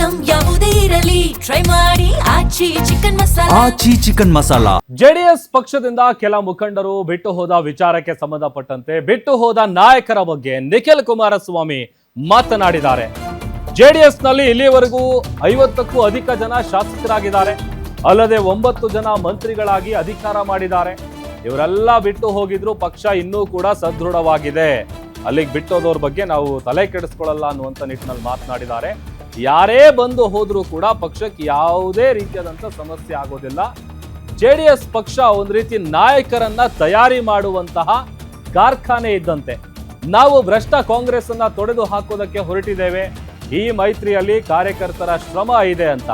Item ಯಾವುದೇ ಇರಲಿ try ಮಾಡಿ ಆಚಿ ಚಿಕನ್ ಮಸಾಲಾ. ಜೆಡಿಎಸ್ ಪಕ್ಷದಿಂದ ಕೆಲ ಮುಖಂಡರು ಬಿಟ್ಟು ಹೋದ ವಿಚಾರಕ್ಕೆ ಸಂಬಂಧಪಟ್ಟಂತೆ ಬಿಟ್ಟು ಹೋದ ನಾಯಕರ ಬಗ್ಗೆ ನಿಖಿಲ್ ಕುಮಾರಸ್ವಾಮಿ ಮಾತನಾಡಿದ್ದಾರೆ. ಜೆಡಿಎಸ್ ನಲ್ಲಿ ಇಲ್ಲಿಯವರೆಗೂ 50ಕ್ಕೂ ಅಧಿಕ ಜನ ಶಾಸಕರಾಗಿದ್ದಾರೆ. ಅಲ್ಲದೆ 9 ಜನ ಮಂತ್ರಿಗಳಾಗಿ ಅಧಿಕಾರ ಮಾಡಿದ್ದಾರೆ. ಇವರೆಲ್ಲ ಬಿಟ್ಟು ಹೋಗಿದ್ರು, ಪಕ್ಷ ಇನ್ನೂ ಕೂಡ ಸದೃಢವಾಗಿದೆ. ಅಲ್ಲಿಗೆ ಬಿಟ್ಟೋದವ್ರ ಬಗ್ಗೆ ನಾವು ತಲೆ ಕೆಡಿಸ್ಕೊಳ್ಳಲ್ಲ ಅನ್ನುವಂಥ ನಿಟ್ಟಿನಲ್ಲಿ ಮಾತನಾಡಿದ್ದಾರೆ. ಯಾರೇ ಬಂದು ಹೋದ್ರೂ ಕೂಡ ಪಕ್ಷಕ್ಕೆ ಯಾವುದೇ ರೀತಿಯಾದಂಥ ಸಮಸ್ಯೆ ಆಗೋದಿಲ್ಲ. ಜೆಡಿಎಸ್ ಪಕ್ಷ ಒಂದು ರೀತಿ ನಾಯಕರನ್ನ ತಯಾರಿ ಮಾಡುವಂತಹ ಕಾರ್ಖಾನೆ ಇದ್ದಂತೆ. ನಾವು ಭ್ರಷ್ಟ ಕಾಂಗ್ರೆಸ್ ಅನ್ನ ತೊಡೆದು ಹಾಕೋದಕ್ಕೆ ಹೊರಟಿದ್ದೇವೆ. ಈ ಮೈತ್ರಿಯಲ್ಲಿ ಕಾರ್ಯಕರ್ತರ ಶ್ರಮ ಇದೆ ಅಂತ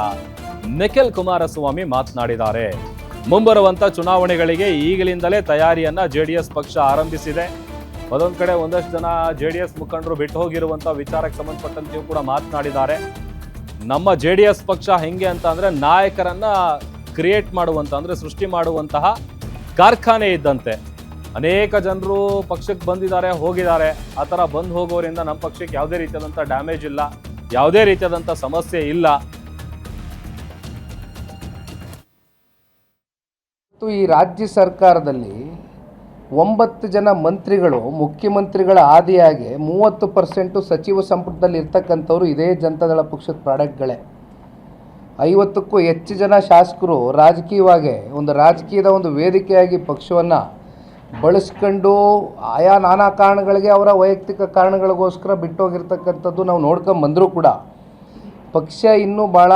ನಿಖಿಲ್ ಕುಮಾರಸ್ವಾಮಿ ಮಾತನಾಡಿದ್ದಾರೆ. ಮುಂಬರುವಂತ ಚುನಾವಣೆಗಳಿಗೆ ಈಗಲಿಂದಲೇ ತಯಾರಿಯನ್ನ ಜೆಡಿಎಸ್ ಪಕ್ಷ ಆರಂಭಿಸಿದೆ. ಅದೊಂದು ಕಡೆ ಒಂದಷ್ಟು ಜನ ಜೆಡಿಎಸ್ ಮುಖಂಡರು ಬಿಟ್ಟು ಹೋಗಿರುವಂತಹ ವಿಚಾರಕ್ಕೆ ಸಂಬಂಧಪಟ್ಟಂತೆಯೂ ಕೂಡ ಮಾತನಾಡಿದ್ದಾರೆ. ನಮ್ಮ ಜೆಡಿಎಸ್ ಪಕ್ಷ ಹೆಂಗೆ ಅಂತ ಅಂದ್ರೆ ನಾಯಕರನ್ನ ಕ್ರಿಯೇಟ್ ಮಾಡುವಂತ ಅಂದ್ರೆ ಸೃಷ್ಟಿ ಮಾಡುವಂತಹ ಕಾರ್ಖಾನೆ ಇದ್ದಂತೆ. ಅನೇಕ ಜನರು ಪಕ್ಷಕ್ಕೆ ಬಂದಿದ್ದಾರೆ, ಹೋಗಿದ್ದಾರೆ. ಆ ಥರ ಬಂದು ಹೋಗೋರಿಂದ ನಮ್ಮ ಪಕ್ಷಕ್ಕೆ ಯಾವುದೇ ರೀತಿಯಾದಂಥ ಡ್ಯಾಮೇಜ್ ಇಲ್ಲ, ಯಾವುದೇ ರೀತಿಯಾದಂಥ ಸಮಸ್ಯೆ ಇಲ್ಲ. ಈ ರಾಜ್ಯ ಸರ್ಕಾರದಲ್ಲಿ 9 ಜನ ಮಂತ್ರಿಗಳು ಮುಖ್ಯಮಂತ್ರಿಗಳ ಆದಿಯಾಗಿ 30% ಸಚಿವ ಸಂಪುಟದಲ್ಲಿ ಇರ್ತಕ್ಕಂಥವ್ರು ಇದೇ ಜನತಾದಳ ಪಕ್ಷದ ಪ್ರಾಡಕ್ಟ್ಗಳೇ. 50ಕ್ಕೂ ಹೆಚ್ಚು ಜನ ಶಾಸಕರು ರಾಜಕೀಯವಾಗಿ ರಾಜಕೀಯದ ಒಂದು ವೇದಿಕೆಯಾಗಿ ಪಕ್ಷವನ್ನು ಬಳಸ್ಕೊಂಡು ಆಯಾ ನಾನಾ ಕಾರಣಗಳಿಗೆ ಅವರ ವೈಯಕ್ತಿಕ ಕಾರಣಗಳಿಗೋಸ್ಕರ ಬಿಟ್ಟೋಗಿರ್ತಕ್ಕಂಥದ್ದು ನಾವು ನೋಡ್ಕೊಂಬಂದರೂ ಕೂಡ ಪಕ್ಷ ಇನ್ನೂ ಭಾಳ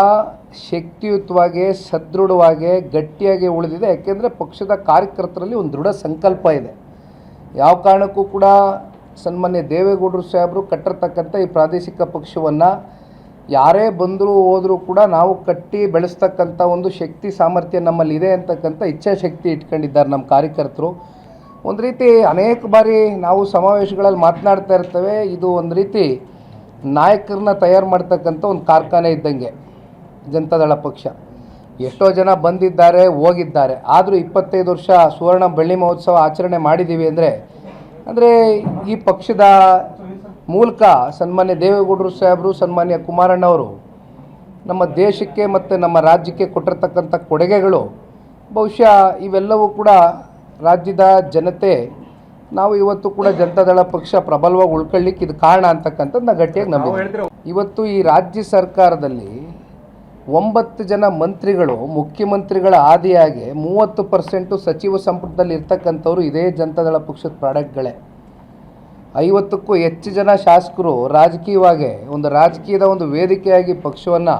ಶಕ್ತಿಯುತವಾಗಿ ಸದೃಢವಾಗಿ ಗಟ್ಟಿಯಾಗಿ ಉಳಿದಿದೆ. ಯಾಕೆಂದರೆ ಪಕ್ಷದ ಕಾರ್ಯಕರ್ತರಲ್ಲಿ ಒಂದು ದೃಢ ಸಂಕಲ್ಪ ಇದೆ. ಯಾವ ಕಾರಣಕ್ಕೂ ಕೂಡ ಸನ್ಮಾನ್ಯ ದೇವೇಗೌಡರು ಸಾಹೇಬರು ಕಟ್ಟಿರ್ತಕ್ಕಂಥ ಈ ಪ್ರಾದೇಶಿಕ ಪಕ್ಷವನ್ನು ಯಾರೇ ಬಂದರೂ ಹೋದರೂ ಕೂಡ ನಾವು ಕಟ್ಟಿ ಬೆಳೆಸ್ತಕ್ಕಂಥ ಒಂದು ಶಕ್ತಿ ಸಾಮರ್ಥ್ಯ ನಮ್ಮಲ್ಲಿದೆ ಅಂತಕ್ಕಂಥ ಇಚ್ಛಾಶಕ್ತಿ ಇಟ್ಕೊಂಡಿದ್ದಾರೆ ನಮ್ಮ ಕಾರ್ಯಕರ್ತರು. ಒಂದು ರೀತಿ ಅನೇಕ ಬಾರಿ ನಾವು ಸಮಾವೇಶಗಳಲ್ಲಿ ಮಾತನಾಡ್ತಾ ಇರ್ತೇವೆ. ಇದು ಒಂದು ರೀತಿ ನಾಯಕರನ್ನ ತಯಾರು ಮಾಡ್ತಕ್ಕಂಥ ಒಂದು ಕಾರ್ಖಾನೆ ಇದ್ದಂಗೆ ಜನತಾದಳ ಪಕ್ಷ. ಎಷ್ಟೋ ಜನ ಬಂದಿದ್ದಾರೆ, ಹೋಗಿದ್ದಾರೆ. ಆದರೂ 25 ವರ್ಷ ಸುವರ್ಣ ಬೆಳ್ಳಿ ಮಹೋತ್ಸವ ಆಚರಣೆ ಮಾಡಿದ್ದೀವಿ ಅಂದರೆ ಈ ಪಕ್ಷದ ಮೂಲಕ ಸನ್ಮಾನ್ಯ ದೇವೇಗೌಡರು ಸಾಹೇಬರು, ಸನ್ಮಾನ್ಯ ಕುಮಾರಣ್ಣವರು ನಮ್ಮ ದೇಶಕ್ಕೆ ಮತ್ತು ನಮ್ಮ ರಾಜ್ಯಕ್ಕೆ ಕೊಟ್ಟಿರ್ತಕ್ಕಂಥ ಕೊಡುಗೆಗಳು ಬಹುಶಃ ಇವೆಲ್ಲವೂ ಕೂಡ ರಾಜ್ಯದ ಜನತೆ ನಾವು ಇವತ್ತು ಕೂಡ ಜನತಾದಳ ಪಕ್ಷ ಪ್ರಬಲವಾಗಿ ಉಳ್ಕೊಳ್ಳಿಕ್ಕೆ ಇದು ಕಾರಣ ಅಂತಕ್ಕಂಥದ್ದು ನಾನು ಗಟ್ಟಿಯಾಗಿ ನಂಬಿದ್ದೀನಿ. ಇವತ್ತು ಈ ರಾಜ್ಯ ಸರ್ಕಾರದಲ್ಲಿ 9 ಜನ ಮಂತ್ರಿಗಳು ಮುಖ್ಯಮಂತ್ರಿಗಳ ಆದಿಯಾಗಿ 30% ಸಚಿವ ಸಂಪುಟದಲ್ಲಿ ಇರ್ತಕ್ಕಂಥವ್ರು ಇದೇ ಜನತಾದಳ ಪಕ್ಷದ ಪ್ರಾಡಕ್ಟ್ಗಳೇ. 50ಕ್ಕೂ ಹೆಚ್ಚು ಜನ ಶಾಸಕರು ರಾಜಕೀಯವಾಗಿ ರಾಜಕೀಯದ ಒಂದು ವೇದಿಕೆಯಾಗಿ ಪಕ್ಷವನ್ನು